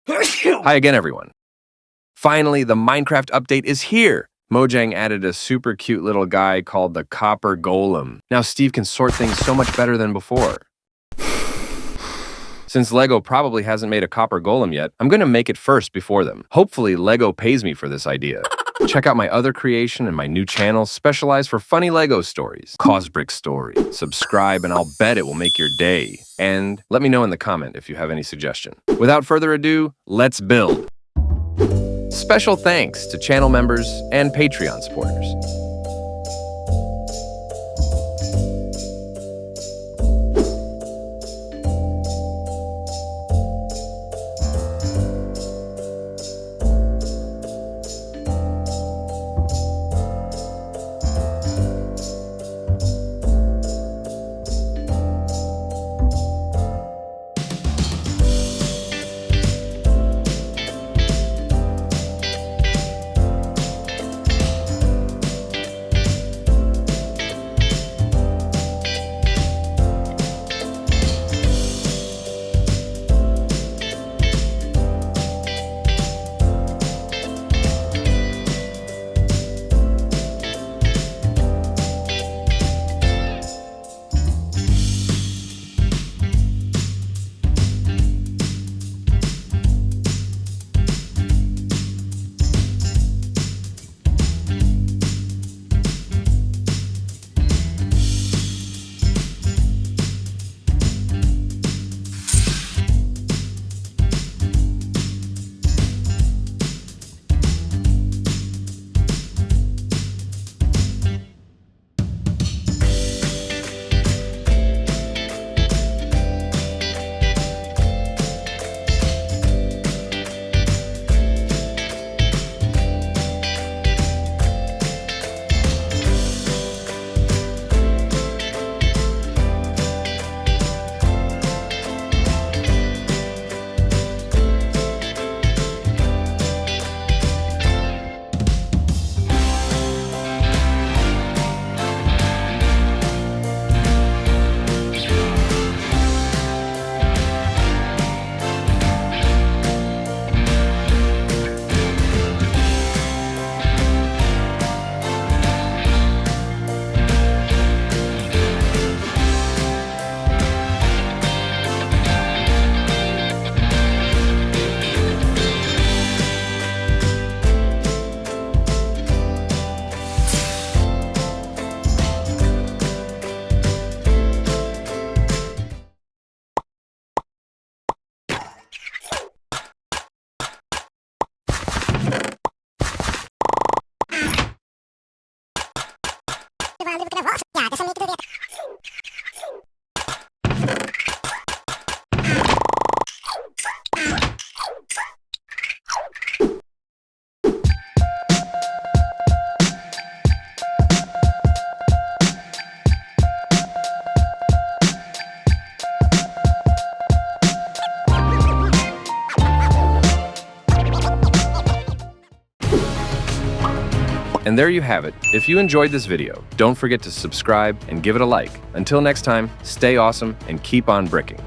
Hi again, everyone. Finally, the Minecraft update is here. Mojang added a super cute little guy called the Copper Golem. Now Steve can sort things so much better than before. Since Lego probably hasn't made a Copper Golem yet, I'm going to make it first before them. Hopefully, Lego pays me for this idea. Check out my other creation and my new channel specialized for funny Lego stories, Kosbrick story. Subscribe and I'll bet it will make your day. And let me know in the comment if you have any suggestion. Without further ado, let's build. Special thanks to channel members and Patreon supporters. And there you have it. If you enjoyed this video, don't forget to subscribe and give it a like. Until next time, stay awesome and keep on bricking.